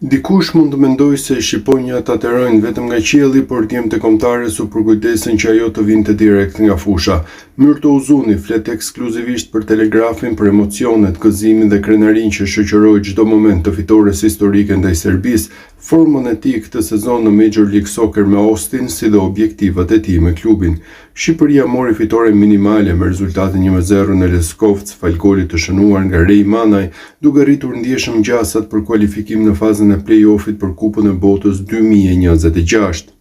Dikush mund të mendojë se shqiponjat atërojnë vetëm nga qielli, por djemtë kombëtare u përkujdesen që ajo të vinte direkt nga fusha. Myrto Uzuni flet ekskluzivisht për Telegrafin, për emocionet, gëzimin dhe krenarinë që shoqëroi çdo moment të fitores historike ndaj Serbisë, formën e tij këtë sezon në Major League Soccer me Austin, si dhe objektivat e tij me klubin. Shqipëria mori fitore minimale me rezultatin 1-0 në Leskovec, fal golit të shënuar nga Rej Manaj, duke rritur ndjeshëm gjasat për kualifikim në fazën e play-offit për Kupën e Botës 2026.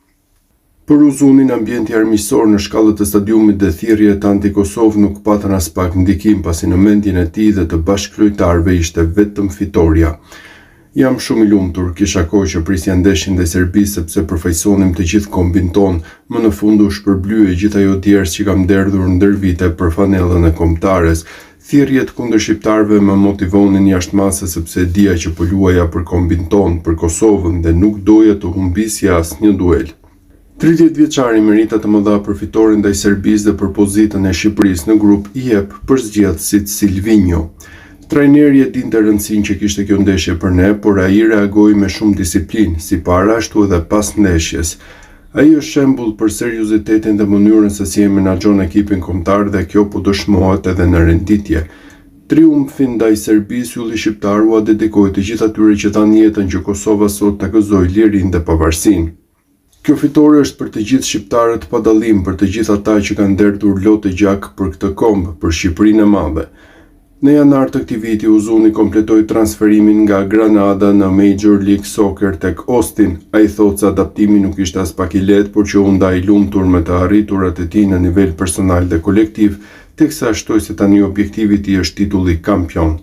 Për Uzunin, ambienti armiqësor në shkallët e stadiumit dhe thirrjet anti-Kosovë nuk patën as pak ndikim, pasi në mendjen e tij dhe të bashkëlojtarëve ishte vetëm fitoria. Jam shumë i lumtur, kisha kohë që prisja ndeshin ndaj Serbisë sepse përfaqësonim të gjithë kombin ton, më në fund u shpërblye gjithë ajo djersë që kam derdhur ndër vite për fanellën e kombëtares. Thirrjet kundër shqiptarëve më motivonin jashtëmase sepse dija që po luaja për kombin ton, për Kosovën dhe nuk doja të humbisja asnjë duel. 30 vjeçari merita të mëdha për fitoren ndaj Serbisë dhe për pozitën e Shqipërisë në grup i jep përzgjedhësit Silvinjo. Trajneri e dinte rëndësinë që kishte kjo ndeshje për ne, por ai reagoi me shumë disiplinë, si para ashtu edhe pas ndeshjes. Ai është shembull për seriozitetin dhe mënyrën se si e menaxhon ekipin kombëtar dhe kjo po dëshmohet edhe në renditje. Triumfin ndaj Serbisë ylli shqiptar u dedikoi të gjithë atyre që thanë jetën që Kosova sot ta gëzojë lirinë dhe pavarësinë. Kjo fitore është për të gjithë shqiptarët pa dallim, për të gjithë ata që kanë derdhur lotë gjak për këtë kombë, për Shqipërinë e madhe. Në janar të këtij viti, Uzuni kompletoi transferimin nga Granada në Major League Soccer tek Austin. Ai thotë se adaptimi nuk ishte as pak i lehtë, por që u ndai lumtur me të arriturat e tij në nivel personal dhe kolektiv, teksa shtoi se tani objektivi i tij është titulli kampion.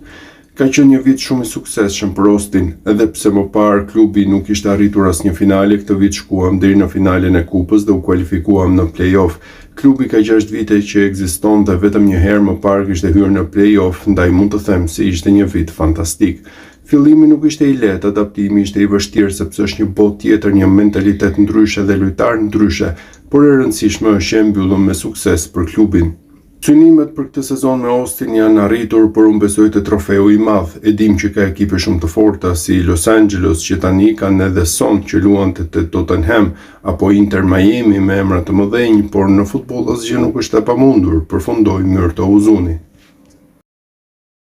Ka qenë një vit shumë i suksesshëm për Austin, edhe pse më parë klubi nuk ishte arritur asnjë finale, këtë vit shkuam deri në finalen e kupës dhe u kualifikuam në play-off. Klubi ka 6 vite që ekziston dhe vetëm një herë më parë kishte hyrë në play-off, ndaj mund të them se ishte një vit fantastik. Fillimi nuk ishte i lehtë, adaptimi ishte i vështirë sepse është një botë tjetër, një mentalitet ndryshe dhe lojtarë ndryshe, por e rëndësishme është që e mbyllëm me sukses për klubin. Synimet për këtë sezon me Austin janë arritur, por unë besoj te trofeu i madh. E dim që ka ekipe shumë të forta si Los Angeles, që tani kanë edhe Son që luan te Tottenham, apo Inter Miami me emra të mëdhenj, por në futboll asgjë nuk është e pamundur, përfundoi Myrto Uzuni.